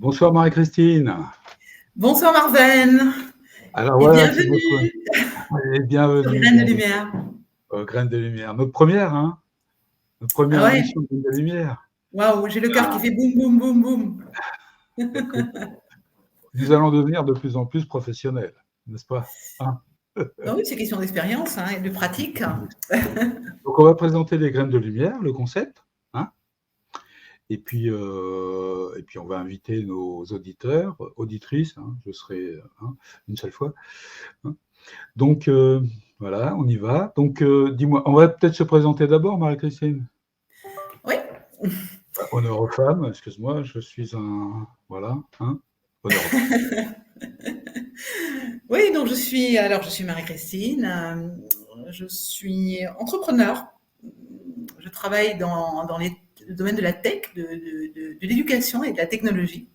Bonsoir Marie-Christine. Bonsoir Marvin Alors et voilà, c'est notre bienvenue sur bienvenue, Graines de bienvenue Lumière. Graines de Lumière. Notre première, hein? Notre Ah première ouais, émission de Graines de Lumière. waouh, j'ai le cœur qui Ah, fait boum boum boum boum. écoute, nous allons devenir de plus en plus professionnels, n'est-ce pas? Hein? Ah oui, c'est question d'expérience et de pratique. Donc on va présenter les Graines de Lumière, le concept, hein? Et puis on va inviter nos auditeurs, auditrices, hein, je serai une seule fois. Hein. Donc voilà, on y va. Donc dis-moi, on va peut-être se présenter d'abord, Marie-Christine. Oui, Honneur aux femmes, excuse-moi, je suis un. Voilà, hein, honneur aux femmes. oui, donc je suis Marie-Christine, je suis entrepreneur. Je travaille dans le domaine de la tech, de l'éducation et de la technologie.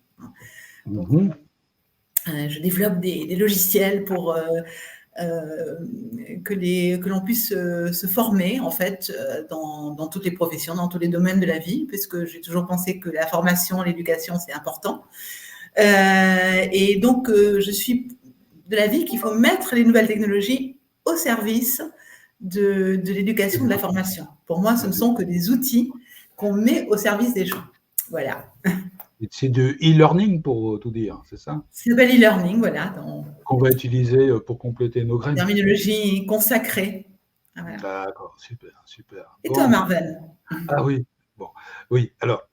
Donc, Mhm. je développe des logiciels pour que l'on puisse se former en fait dans toutes les professions, dans tous les domaines de la vie, puisque j'ai toujours pensé que la formation, l'éducation, c'est important. Et donc, je suis de l'avis qu'il faut mettre les nouvelles technologies au service de l'éducation, de la formation. Pour moi, ce ne sont que des outils qu'on met au service des gens. Voilà. C'est de e-learning pour tout dire, c'est ça? Ça s'appelle e-learning, voilà, dans Qu'on va utiliser pour compléter nos la graines. terminologie consacrée. Voilà. D'accord, super, super. Et toi, Bon, Marvel? ah oui, bon, oui. Alors,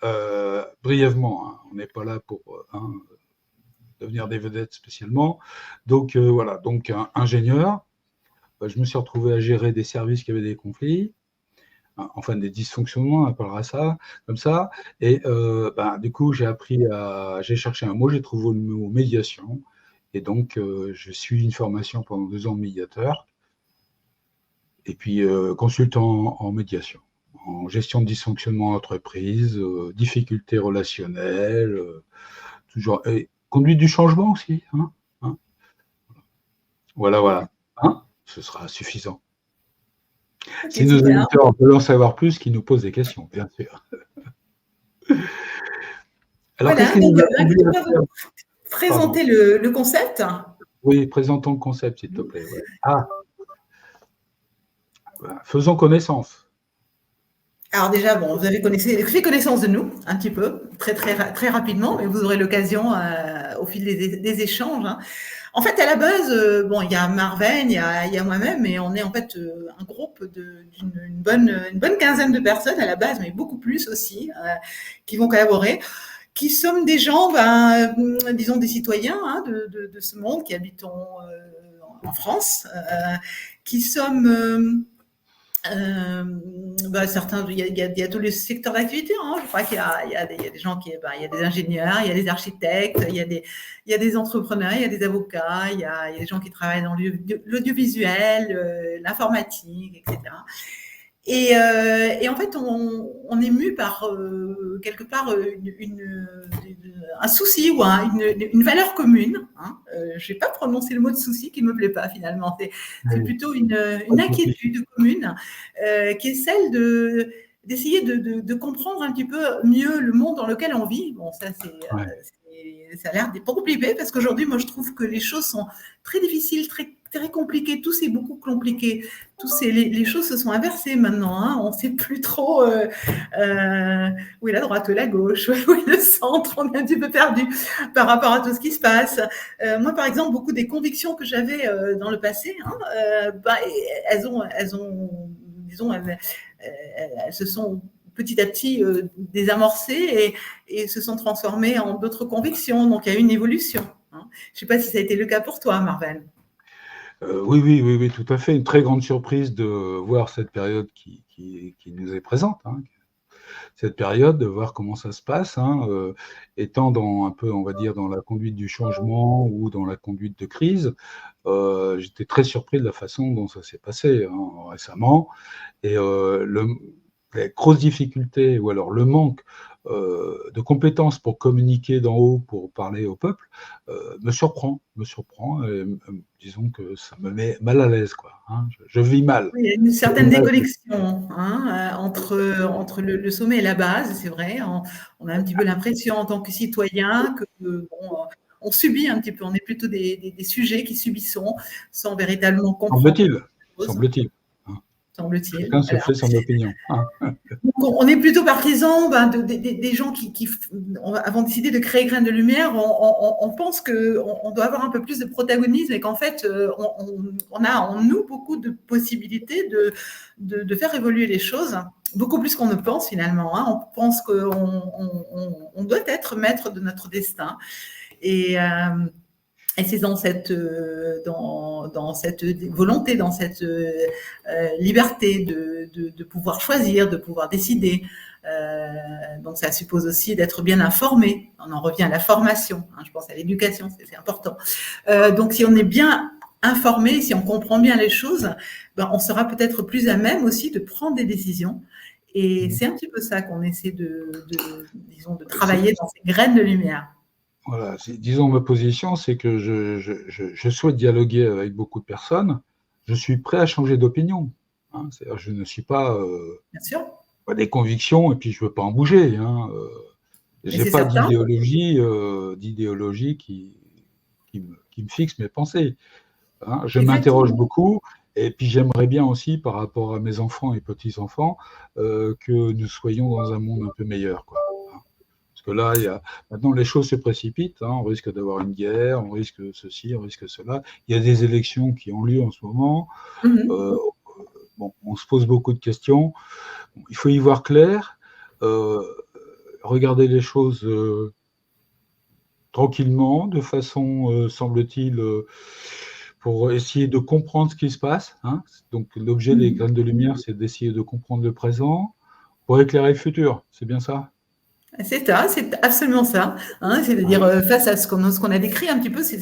brièvement, hein, on n'est pas là pour devenir des vedettes spécialement. Donc voilà, donc ingénieur, je me suis retrouvé à gérer des services qui avaient des conflits. Enfin des dysfonctionnements, on appellera ça comme ça. Et du coup, j'ai cherché un mot, j'ai trouvé le mot médiation. Et donc, je suis une formation pendant 2 ans de médiateur, et puis consultant en médiation, en gestion de dysfonctionnement en entreprise, difficultés relationnelles, toujours, et conduite du changement aussi. Hein. Voilà, voilà. Hein, ce sera suffisant. Ok, Si nos super. auditeurs veulent en savoir plus, qu'ils nous posent des questions, bien sûr. Alors, qu'est-ce Voilà, qui donc nous a écoute, conduit on à va faire? vous Pardon. présenter le concept. Oui, présentons le concept, s'il te plaît. Ouais. Faisons connaissance. Alors déjà, bon, vous avez fait connaissance de nous un petit peu, très rapidement, mais vous aurez l'occasion au fil des échanges. En fait, à la base, bon, il y a Marvin, il y a moi-même, et on est en fait un groupe une bonne quinzaine de personnes à la base, mais beaucoup plus aussi, qui vont collaborer, qui sommes des gens, disons des citoyens de ce monde, qui habitons en France, qui sommes certains, il y a tous les secteurs d'activité. Je crois qu'il y a des gens il y a des ingénieurs, il y a des architectes, il y a des entrepreneurs, il y a des avocats, il y a des gens qui travaillent dans l'audiovisuel, l'informatique, etc. Et en fait, on est mu par quelque part un souci ou une valeur commune. Je vais pas prononcer le mot de souci qui me plaît pas finalement. C'est Oui, plutôt pas une de souci. inquiétude commune qui est celle d'essayer de comprendre un petit peu mieux le monde dans lequel on vit. Bon, Ouais. ça a l'air pas compliqué parce qu'aujourd'hui, moi, je trouve que les choses sont très difficiles, très compliquées. Tout c'est beaucoup compliqué. Les choses se sont inversées maintenant. On ne sait plus trop où est la droite, où est la gauche, où est le centre. On est un petit peu perdu par rapport à tout ce qui se passe. Moi, par exemple, beaucoup des convictions que j'avais dans le passé, disons, elles se sont petit à petit désamorcées et se sont transformées en d'autres convictions. Donc, il y a eu une évolution. Je ne sais pas si ça a été le cas pour toi, Marvel. Oui, oui, oui, oui, tout à fait. Une très grande surprise de voir cette période qui nous est présente. Cette période, de voir comment ça se passe, étant dans un peu, on va dire, dans la conduite du changement ou dans la conduite de crise. J'étais très surpris de la façon dont ça s'est passé récemment. Et les grosses difficultés, ou alors le manque de compétences pour communiquer d'en haut, pour parler au peuple, me surprend. Et, disons que ça me met mal à l'aise, quoi. Hein. Je vis mal. Oui, il y a une certaine déconnexion hein, entre le sommet et la base, c'est vrai. On a un petit peu l'impression en tant que citoyen que bon, on subit un petit peu, on est plutôt des sujets qui subissons sans véritablement comprendre. Semble-t-il. Semble-t-il. Chacun se fait son opinion. Hein. Donc, on est plutôt partisans des gens qui, avant de décider de créer Graines de Lumière, on pense qu'on doit avoir un peu plus de protagonisme et qu'en fait, on a en nous beaucoup de possibilités de faire évoluer les choses, beaucoup plus qu'on ne pense finalement. Hein. On pense qu'on doit être maître de notre destin. Et c'est dans cette volonté, dans cette liberté de pouvoir choisir, de pouvoir décider. Donc ça suppose aussi d'être bien informé. On en revient à la formation. Hein, je pense à l'éducation, c'est important. Donc si on est bien informé, si on comprend bien les choses, ben, on sera peut-être plus à même aussi de prendre des décisions. Et c'est un petit peu ça qu'on essaie de travailler dans ces graines de lumière. Voilà, disons ma position, c'est que je souhaite dialoguer avec beaucoup de personnes. Je suis prêt à changer d'opinion. Hein, c'est-à-dire, je ne suis pas, bien sûr, pas des convictions et puis je veux pas en bouger. Hein, j'ai pas d'idéologie qui me fixe mes pensées. Hein, je m'interroge beaucoup. Et puis j'aimerais bien aussi, par rapport à mes enfants et petits-enfants, que nous soyons dans un monde un peu meilleur, quoi. Parce que là, maintenant les choses se précipitent, hein, on risque d'avoir une guerre, on risque ceci, on risque cela. Il y a des élections qui ont lieu en ce moment. Bon, on se pose beaucoup de questions. Bon, il faut y voir clair, regarder les choses tranquillement, de façon, semble-t-il, pour essayer de comprendre ce qui se passe. Hein. Donc l'objet des graines de lumière, c'est d'essayer de comprendre le présent pour éclairer le futur. C'est bien ça ? C'est ça, c'est absolument ça. Hein, c'est-à-dire face à ce qu'on a décrit un petit peu, c'est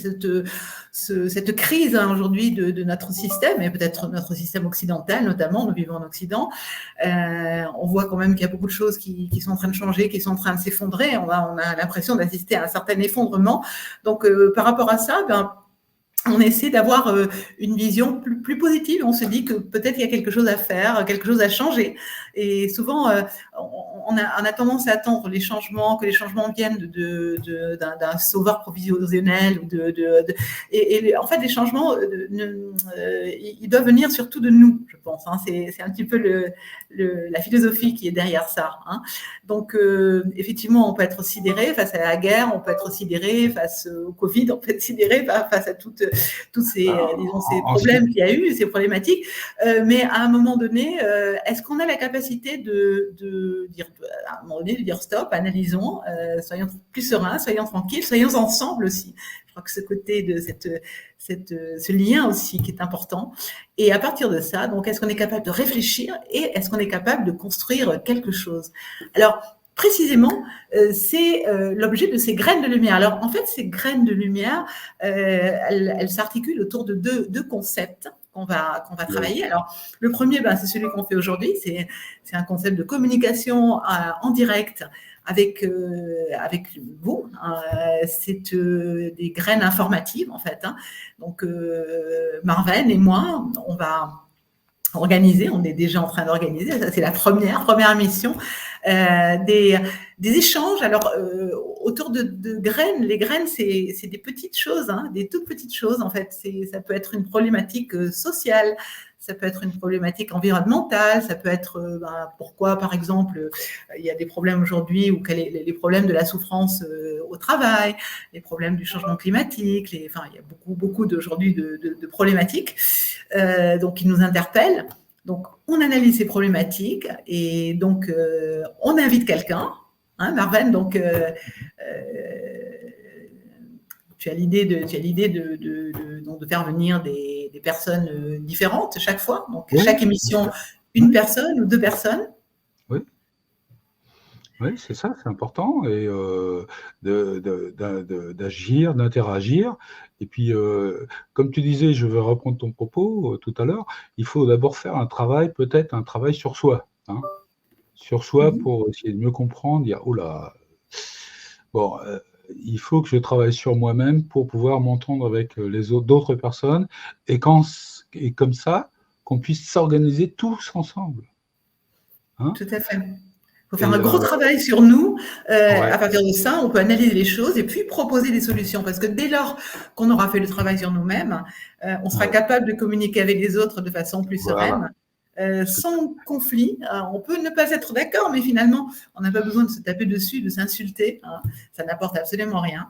cette crise hein, aujourd'hui de notre système, et peut-être notre système occidental notamment, nous vivons en Occident. On voit quand même qu'il y a beaucoup de choses qui sont en train de changer, qui sont en train de s'effondrer. On a l'impression d'assister à un certain effondrement. Donc par rapport à ça, on essaie d'avoir une vision plus positive. On se dit que peut-être il y a quelque chose à faire, quelque chose à changer. Et souvent, on a tendance à attendre les changements, que les changements viennent d'un sauveur provisionnel. Et en fait, les changements, ils doivent venir surtout de nous, je pense. Hein. C'est un petit peu la philosophie qui est derrière ça. Hein. Donc, effectivement, on peut être sidéré face à la guerre, on peut être sidéré face au Covid, on peut être sidéré face à tous ces problèmes qu'il y a eu, ces problématiques. Mais à un moment donné, est-ce qu'on a la capacité de dire, à un moment donné, de dire stop, analysons, soyons plus sereins, soyons tranquilles, soyons ensemble aussi. Je crois que ce côté de ce lien aussi qui est important. Et à partir de ça, donc, est-ce qu'on est capable de réfléchir et est-ce qu'on est capable de construire quelque chose ? Alors, précisément, c'est l'objet de ces graines de lumière. Alors, en fait, ces graines de lumière, elles s'articulent autour de deux concepts qu'on va travailler. Alors, le premier, c'est celui qu'on fait aujourd'hui. C'est un concept de communication en direct avec vous. C'est des graines informatives, en fait. Hein. Donc, Marvène et moi, on va organiser, on est déjà en train d'organiser, ça c'est la première mission, des échanges. Alors, autour de graines, les graines, c'est des petites choses, hein, des toutes petites choses, en fait. Ça peut être une problématique sociale, ça peut être une problématique environnementale, ça peut être pourquoi, par exemple, il y a des problèmes aujourd'hui, ou les problèmes de la souffrance au travail, les problèmes du changement climatique, il y a beaucoup d'aujourd'hui de problématiques donc qui nous interpellent. Donc, on analyse ces problématiques et donc on invite quelqu'un, hein, Marvène, donc tu as l'idée de faire venir des personnes différentes chaque fois. Donc, oui, chaque émission, une personne ou deux personnes. Oui. Oui, c'est ça, c'est important, et d'agir, d'interagir. Et puis, comme tu disais, je vais reprendre ton propos tout à l'heure, il faut d'abord faire peut-être un travail sur soi. Hein. sur soi Mhm. pour essayer de mieux comprendre, dire: «Oh là, bon, il faut que je travaille sur moi-même pour pouvoir m'entendre avec, les autres d'autres personnes et comme ça, qu'on puisse s'organiser tous ensemble», hein Tout à fait. Il faut faire un et gros travail sur nous. ouais, À partir de ça, on peut analyser les choses et puis proposer des solutions. Parce que dès lors qu'on aura fait le travail sur nous-mêmes, on sera ouais, capable de communiquer avec les autres de façon plus voilà, sereine, tout sans conflit. On peut ne pas être d'accord, mais finalement, on n'a pas besoin de se taper dessus, de s'insulter, hein. Ça n'apporte absolument rien.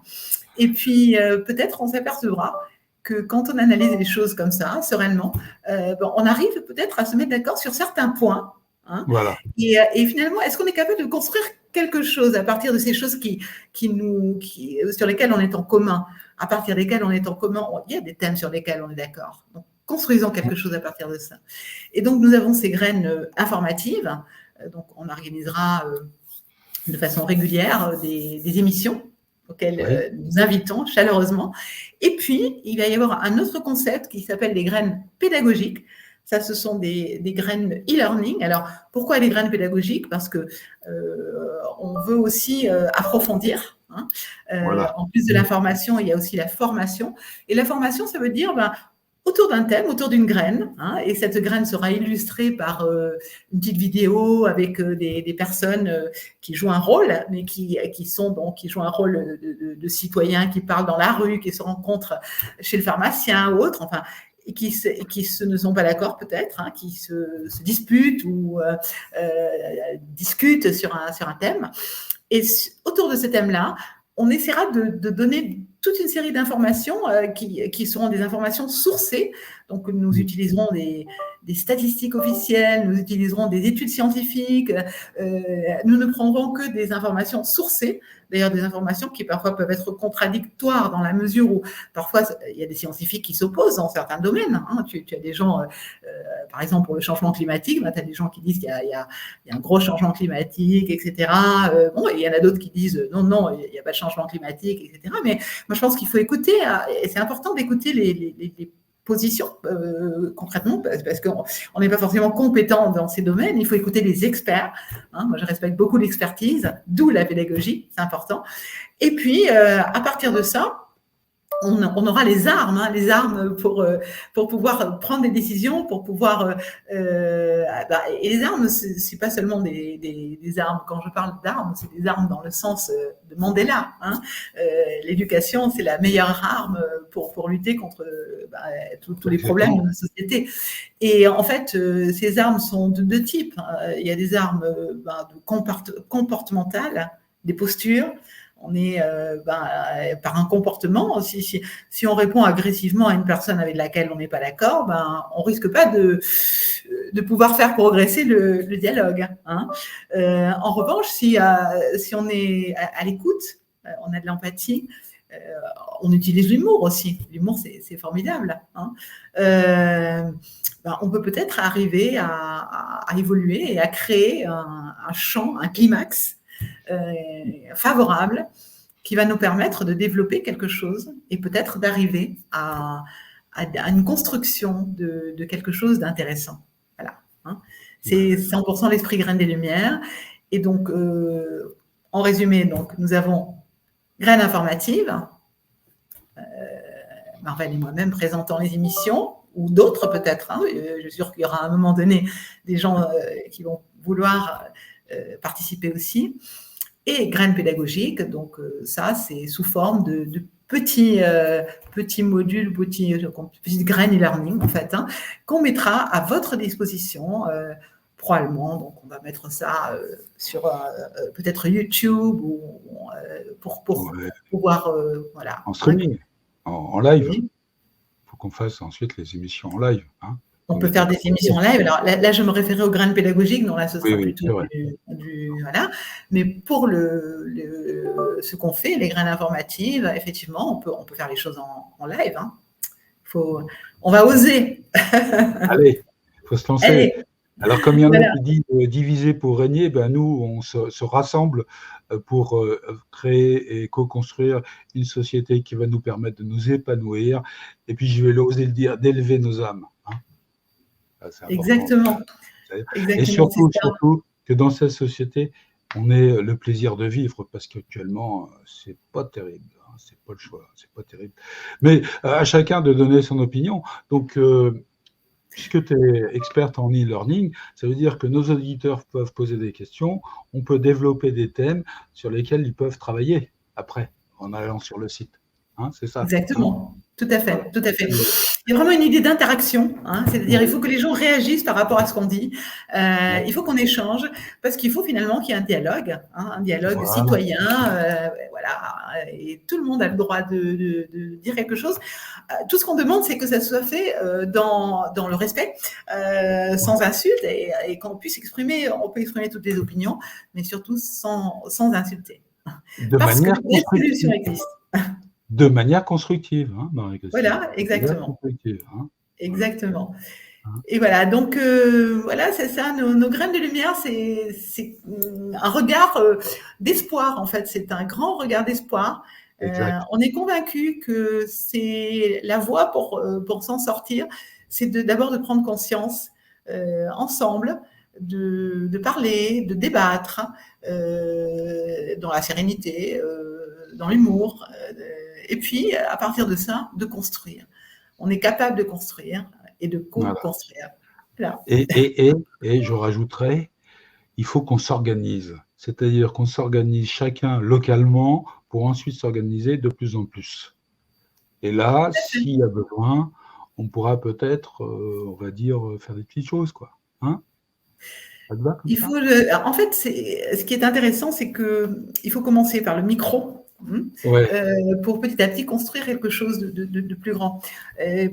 Et puis, peut-être on s'apercevra que quand on analyse les choses comme ça, sereinement, on arrive peut-être à se mettre d'accord sur certains points, hein. voilà, Et finalement, est-ce qu'on est capable de construire quelque chose à partir de ces choses sur lesquelles on est en commun, à partir desquelles on est en commun? Il y a des thèmes sur lesquels on est d'accord. Donc, construisons quelque chose à partir de ça. Et donc, nous avons ces graines informatives. Donc, on organisera de façon régulière des émissions auxquelles oui, nous invitons chaleureusement. Et puis, il va y avoir un autre concept qui s'appelle les graines pédagogiques. Ça, ce sont des graines e-learning. Alors, pourquoi les graines pédagogiques? Parce que on veut aussi approfondir, hein. voilà, En plus de l'information, il y a aussi la formation. Et la formation, ça veut dire autour d'un thème, autour d'une graine, hein, et cette graine sera illustrée par une petite vidéo avec des personnes qui jouent un rôle, mais qui jouent un rôle de citoyens qui parlent dans la rue, qui se rencontrent chez le pharmacien ou autre, enfin, et qui ne sont pas d'accord peut-être, hein, qui se disputent ou discutent sur un thème. Et autour de ce thème-là, on essaiera de donner toute une série d'informations qui seront des informations sourcées. Donc, nous utiliserons des statistiques officielles, nous utiliserons des études scientifiques, nous ne prendrons que des informations sourcées, d'ailleurs des informations qui parfois peuvent être contradictoires dans la mesure où parfois il y a des scientifiques qui s'opposent dans certains domaines, hein. Tu as des gens, par exemple pour le changement climatique, tu as des gens qui disent qu'il y a un gros changement climatique, etc. Bon, il y en a d'autres qui disent non, il n'y a pas de changement climatique, etc. Mais moi, je pense qu'il faut écouter, et c'est important d'écouter les positions concrètement, parce qu'on n'est pas forcément compétent dans ces domaines. Il faut écouter les experts, hein. Moi, je respecte beaucoup l'expertise, d'où la pédagogie, c'est important. Et puis, à partir de ça, on aura les armes, hein, pour pouvoir prendre des décisions, pour pouvoir et les armes, c'est pas seulement des armes. Quand je parle d'armes, c'est des armes dans le sens de Mandela, hein. L'éducation, c'est la meilleure arme pour lutter contre tous les problèmes de la société. Et en fait, ces armes sont de deux types. Il y a des armes comportementales, des postures. On est par un comportement. Si on répond agressivement à une personne avec laquelle on n'est pas d'accord, on risque pas de pouvoir faire progresser le dialogue, hein. En revanche, si on est à l'écoute, on a de l'empathie, on utilise l'humour aussi. L'humour, c'est formidable, hein. On peut peut-être arriver à évoluer et à créer un champ, un climax favorable qui va nous permettre de développer quelque chose et peut-être d'arriver à une construction de quelque chose d'intéressant. Voilà, hein. C'est 100% l'esprit graine des lumières. Et donc, en résumé, donc, nous avons graine informative, Marvel et moi-même présentant les émissions, ou d'autres peut-être, hein. Je suis sûre qu'il y aura à un moment donné des gens qui vont vouloir participer aussi. Et graines pédagogiques, donc ça, c'est sous forme de petits modules, petites graines e-learning, en fait, hein, qu'on mettra à votre disposition probablement. Donc, on va mettre ça sur peut-être YouTube ou pour pouvoir, voilà. en streaming, en live. Oui. Il faut qu'on fasse ensuite les émissions en live, hein. On peut faire des émissions en live. Alors là, je me référais aux graines pédagogiques. Non, là, ce sera Oui, plutôt voilà. Mais pour ce qu'on fait, les graines informatives, effectivement, on peut faire les choses en live, hein. On va oser. Allez, il faut se lancer. Allez. Alors, comme il y en a qui disent diviser pour régner, nous, on se rassemble pour créer et co-construire une société qui va nous permettre de nous épanouir. Et puis, je vais oser le dire, d'élever nos âmes, hein. C'est Exactement. Et surtout, que dans cette société, on ait le plaisir de vivre, parce qu'actuellement, c'est pas terrible. C'est pas le choix, c'est pas terrible. Mais à chacun de donner son opinion. Donc, puisque tu es experte en e-learning, ça veut dire que nos auditeurs peuvent poser des questions, on peut développer des thèmes sur lesquels ils peuvent travailler après, en allant sur le site. C'est ça. Exactement. Tout à fait, Voilà. tout à fait. Il y a vraiment une idée d'interaction, c'est-à-dire il faut que les gens réagissent par rapport à ce qu'on dit. Il faut qu'on échange parce qu'il faut finalement qu'il y ait un dialogue Voilà. citoyen, voilà, et tout le monde a le droit de dire quelque chose. Tout ce qu'on demande, c'est que ça soit fait dans le respect, sans insulte, et qu'on puisse exprimer, on peut exprimer toutes les opinions, mais surtout sans insulter. Parce que des solutions existent. De manière constructive, Marie-Christine. Voilà, exactement. Exactement. Et voilà, donc voilà, c'est ça, nos graines de lumière, c'est un regard d'espoir, en fait, c'est un grand regard d'espoir. On est convaincu que c'est la voie pour s'en sortir, c'est d'abord de prendre conscience ensemble, de parler, de débattre, dans la sérénité, dans l'humour, et puis à partir de ça, de construire. On est capable de construire et de co-construire. Voilà. Et je rajouterais, il faut qu'on s'organise. C'est-à-dire qu'on s'organise chacun localement pour ensuite s'organiser de plus en plus. Et là, s'il y a besoin, on pourra peut-être, on va dire, faire des petites choses, quoi. Ça te va comme ça ? En fait, ce qui est intéressant, c'est qu'il faut commencer par le micro. Pour petit à petit construire quelque chose de plus grand.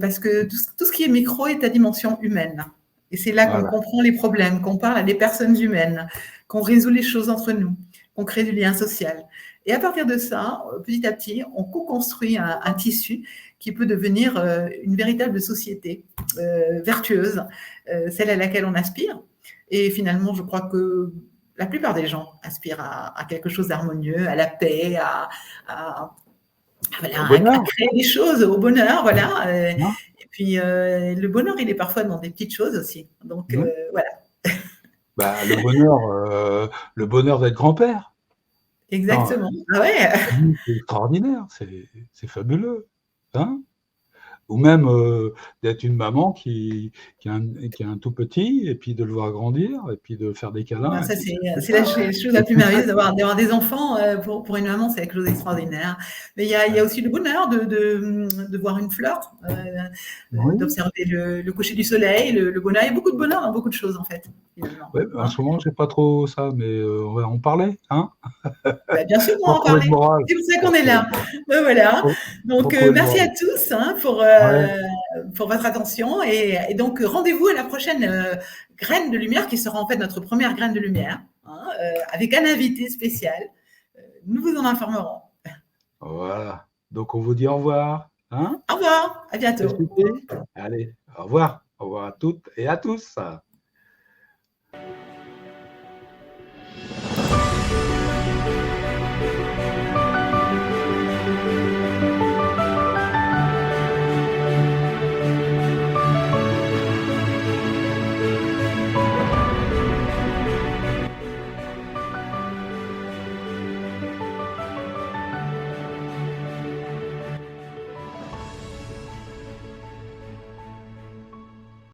Parce que tout ce qui est micro est à dimension humaine. Et c'est là qu'on comprend les problèmes, qu'on parle à des personnes humaines, qu'on résout les choses entre nous, qu'on crée du lien social. Et à partir de ça, petit à petit, on co-construit un tissu qui peut devenir une véritable société vertueuse, celle à laquelle on aspire. Et finalement, je crois que la plupart des gens aspirent à quelque chose d'harmonieux, à la paix, à créer des choses, au bonheur, voilà. Et puis, le bonheur, il est parfois dans des petites choses aussi. Donc, voilà. Le bonheur d'être grand-père. Exactement. Ouais. C'est extraordinaire, c'est fabuleux. Ou même d'être une maman qui a un tout petit, et puis de le voir grandir, et puis de faire des câlins. Ça, c'est la chose la plus merveilleuse d'avoir des enfants. Pour une maman, c'est quelque chose d'extraordinaire. Mais il y a aussi le bonheur de voir une fleur, d'observer le coucher du soleil, le bonheur. Il y a beaucoup de bonheur dans beaucoup de choses, en fait. En ce moment, je n'ai pas trop ça, mais on va en parler, bien sûr, on va en parler. C'est pour ça qu'on est là. Voilà. Donc, merci à tous pour votre attention. Et donc, rendez-vous à la prochaine graine de lumière, qui sera en fait notre première graine de lumière, avec un invité spécial. Nous vous en informerons. Voilà. Donc, on vous dit au revoir. Au revoir. À bientôt. Allez, au revoir. Au revoir à toutes et à tous.